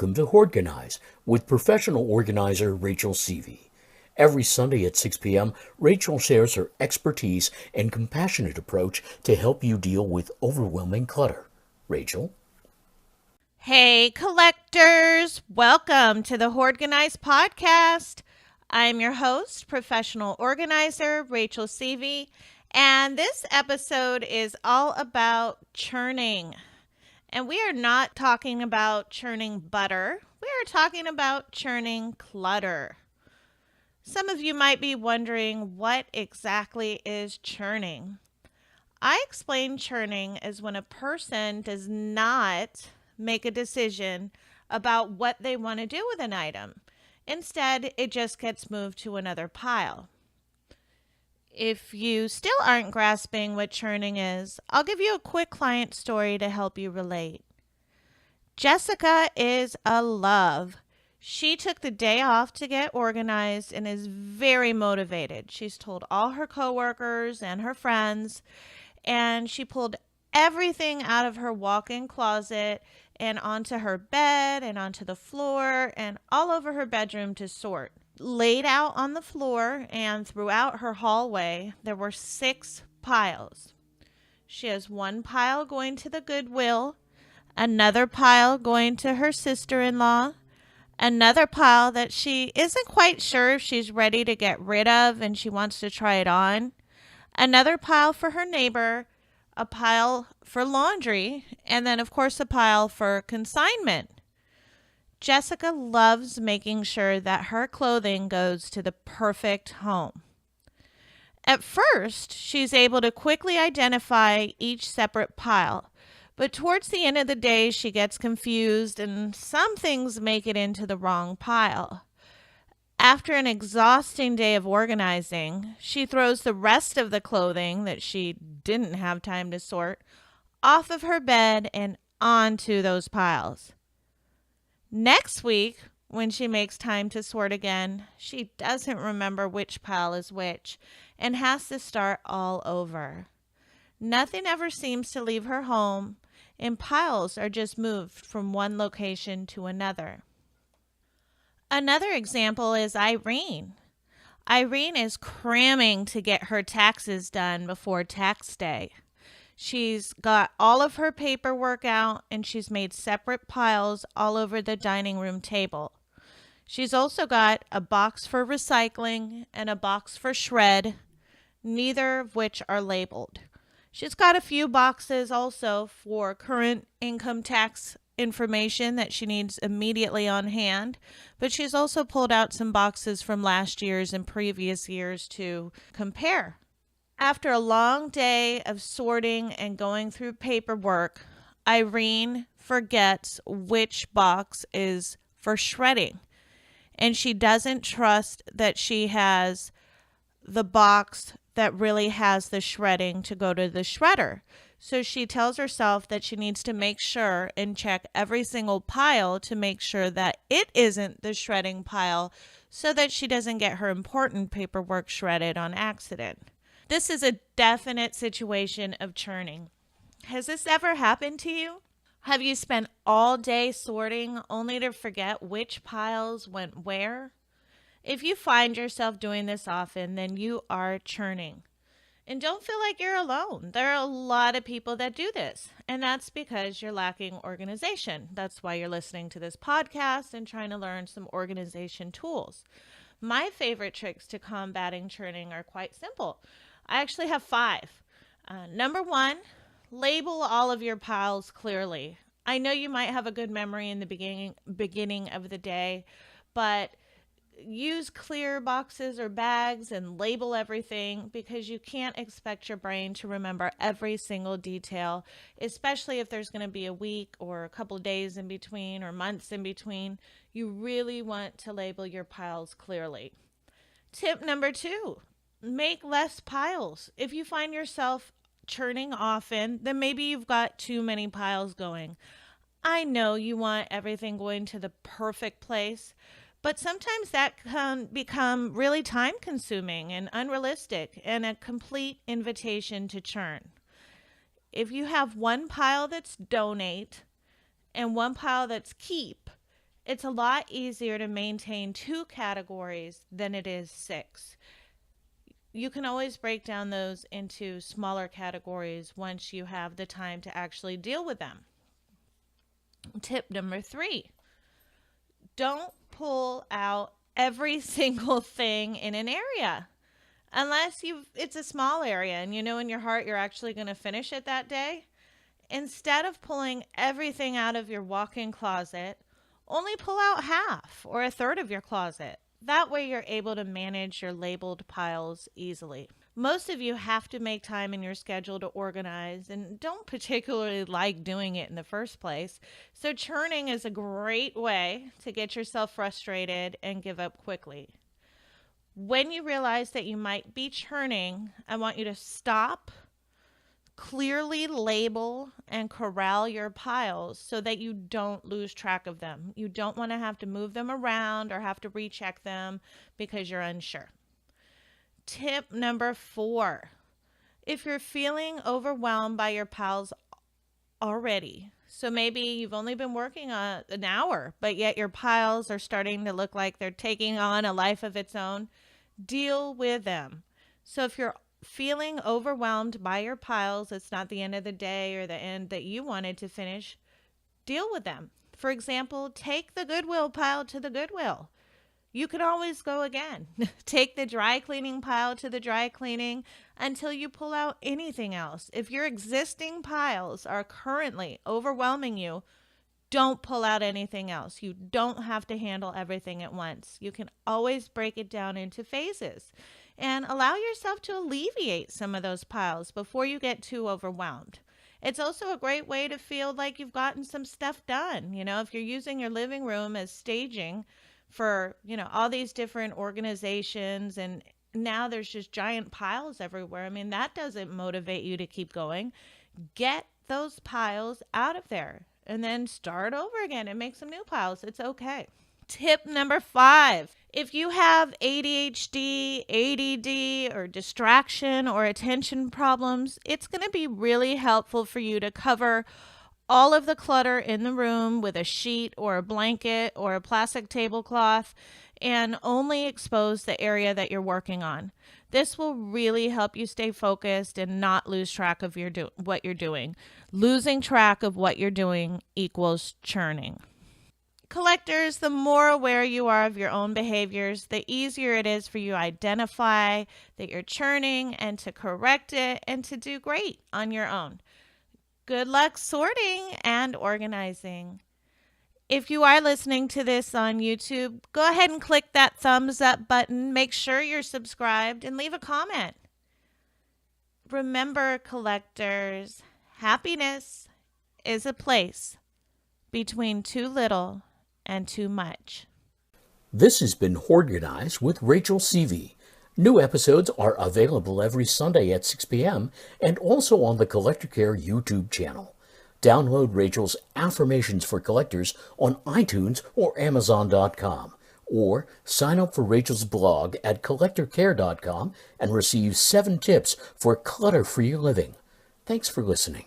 Welcome to Hoardganize with professional organizer Rachel Seavey. Every Sunday at 6 p.m., Rachel shares her expertise and compassionate approach to help you deal with overwhelming clutter. Rachel? Hey, collectors! Welcome to the Hoardganize Podcast. I'm your host, professional organizer Rachel Seavey, and this episode is all about churning. And we are not talking about churning butter. We are talking about churning clutter. Some of you might be wondering what exactly is churning. I explain churning as when a person does not make a decision about what they want to do with an item. Instead, it just gets moved to another pile. If you still aren't grasping what churning is, I'll give you a quick client story to help you relate. Jessica is a love. She took the day off to get organized and is very motivated. She's told all her coworkers and her friends, and she pulled everything out of her walk-in closet and onto her bed and onto the floor and all over her bedroom to sort. Laid out on the floor and throughout her hallway, there were 6 piles. She has one pile going to the Goodwill, another pile going to her sister-in-law, another pile that she isn't quite sure if she's ready to get rid of and she wants to try it on, another pile for her neighbor, a pile for laundry, and then, of course, a pile for consignment. Jessica loves making sure that her clothing goes to the perfect home. At first, she's able to quickly identify each separate pile, but towards the end of the day, she gets confused and some things make it into the wrong pile. After an exhausting day of organizing, she throws the rest of the clothing that she didn't have time to sort off of her bed and onto those piles. Next week, when she makes time to sort again, she doesn't remember which pile is which and has to start all over. Nothing ever seems to leave her home, and piles are just moved from one location to another. Another example is Irene. Irene is cramming to get her taxes done before tax day. She's got all of her paperwork out and she's made separate piles all over the dining room table. She's also got a box for recycling and a box for shred, neither of which are labeled. She's got a few boxes also for current income tax information that she needs immediately on hand, but she's also pulled out some boxes from last year's and previous years to compare. After a long day of sorting and going through paperwork, Irene forgets which box is for shredding, and she doesn't trust that she has the box that really has the shredding to go to the shredder. So she tells herself that she needs to make sure and check every single pile to make sure that it isn't the shredding pile so that she doesn't get her important paperwork shredded on accident. This is a definite situation of churning. Has this ever happened to you? Have you spent all day sorting only to forget which piles went where? If you find yourself doing this often, then you are churning. And don't feel like you're alone. There are a lot of people that do this, and that's because you're lacking organization. That's why you're listening to this podcast and trying to learn some organization tools. My favorite tricks to combating churning are quite simple. I actually have 5. Number 1, label all of your piles clearly. I know you might have a good memory in the beginning of the day, but use clear boxes or bags and label everything because you can't expect your brain to remember every single detail, especially if there's going to be a week or a couple of days in between or months in between. You really want to label your piles clearly. Tip number 2, make less piles. If you find yourself churning often, then maybe you've got too many piles going. I know you want everything going to the perfect place, but sometimes that can become really time consuming and unrealistic and a complete invitation to churn. If you have one pile that's donate and one pile that's keep, It's a lot easier to maintain 2 categories than it is 6. You can always break down those into smaller categories once you have the time to actually deal with them. Tip number 3, don't pull out every single thing in an area. Unless it's a small area and you know in your heart you're actually going to finish it that day. Instead of pulling everything out of your walk-in closet, only pull out half or a third of your closet. That way you're able to manage your labeled piles easily. Most of you have to make time in your schedule to organize and don't particularly like doing it in the first place. So churning is a great way to get yourself frustrated and give up quickly. When you realize that you might be churning, I want you to stop, clearly label and corral your piles so that you don't lose track of them. You don't want to have to move them around or have to recheck them because you're unsure. Tip number 4, if you're feeling overwhelmed by your piles already, so maybe you've only been working on an hour, but yet your piles are starting to look like they're taking on a life of its own, deal with them. So if you're feeling overwhelmed by your piles, it's not the end of the day or the end that you wanted to finish, deal with them. For example, take the Goodwill pile to the Goodwill. You can always go again. Take the dry cleaning pile to the dry cleaning until you pull out anything else. If your existing piles are currently overwhelming you, don't pull out anything else. You don't have to handle everything at once. You can always break it down into phases and allow yourself to alleviate some of those piles before you get too overwhelmed. It's also a great way to feel like you've gotten some stuff done. If you're using your living room as staging for, all these different organizations and now there's just giant piles everywhere. I mean, that doesn't motivate you to keep going. Get those piles out of there and then start over again and make some new piles. It's okay. Tip number 5, if you have ADHD, ADD, or distraction or attention problems, it's going to be really helpful for you to cover all of the clutter in the room with a sheet or a blanket or a plastic tablecloth and only expose the area that you're working on. This will really help you stay focused and not lose track of what you're doing. Losing track of what you're doing equals churning. Collectors, the more aware you are of your own behaviors, the easier it is for you to identify that you're churning and to correct it and to do great on your own. Good luck sorting and organizing. If you are listening to this on YouTube, go ahead and click that thumbs up button. Make sure you're subscribed and leave a comment. Remember, collectors, happiness is a place between too little and too much. This has been Hoardganize with Rachel Seavey. New episodes are available every Sunday at 6 p.m. and also on the Collector Care YouTube channel. Download Rachel's Affirmations for Collectors on iTunes or Amazon.com, or sign up for Rachel's blog at collectorcare.com and receive 7 tips for clutter-free living. Thanks for listening.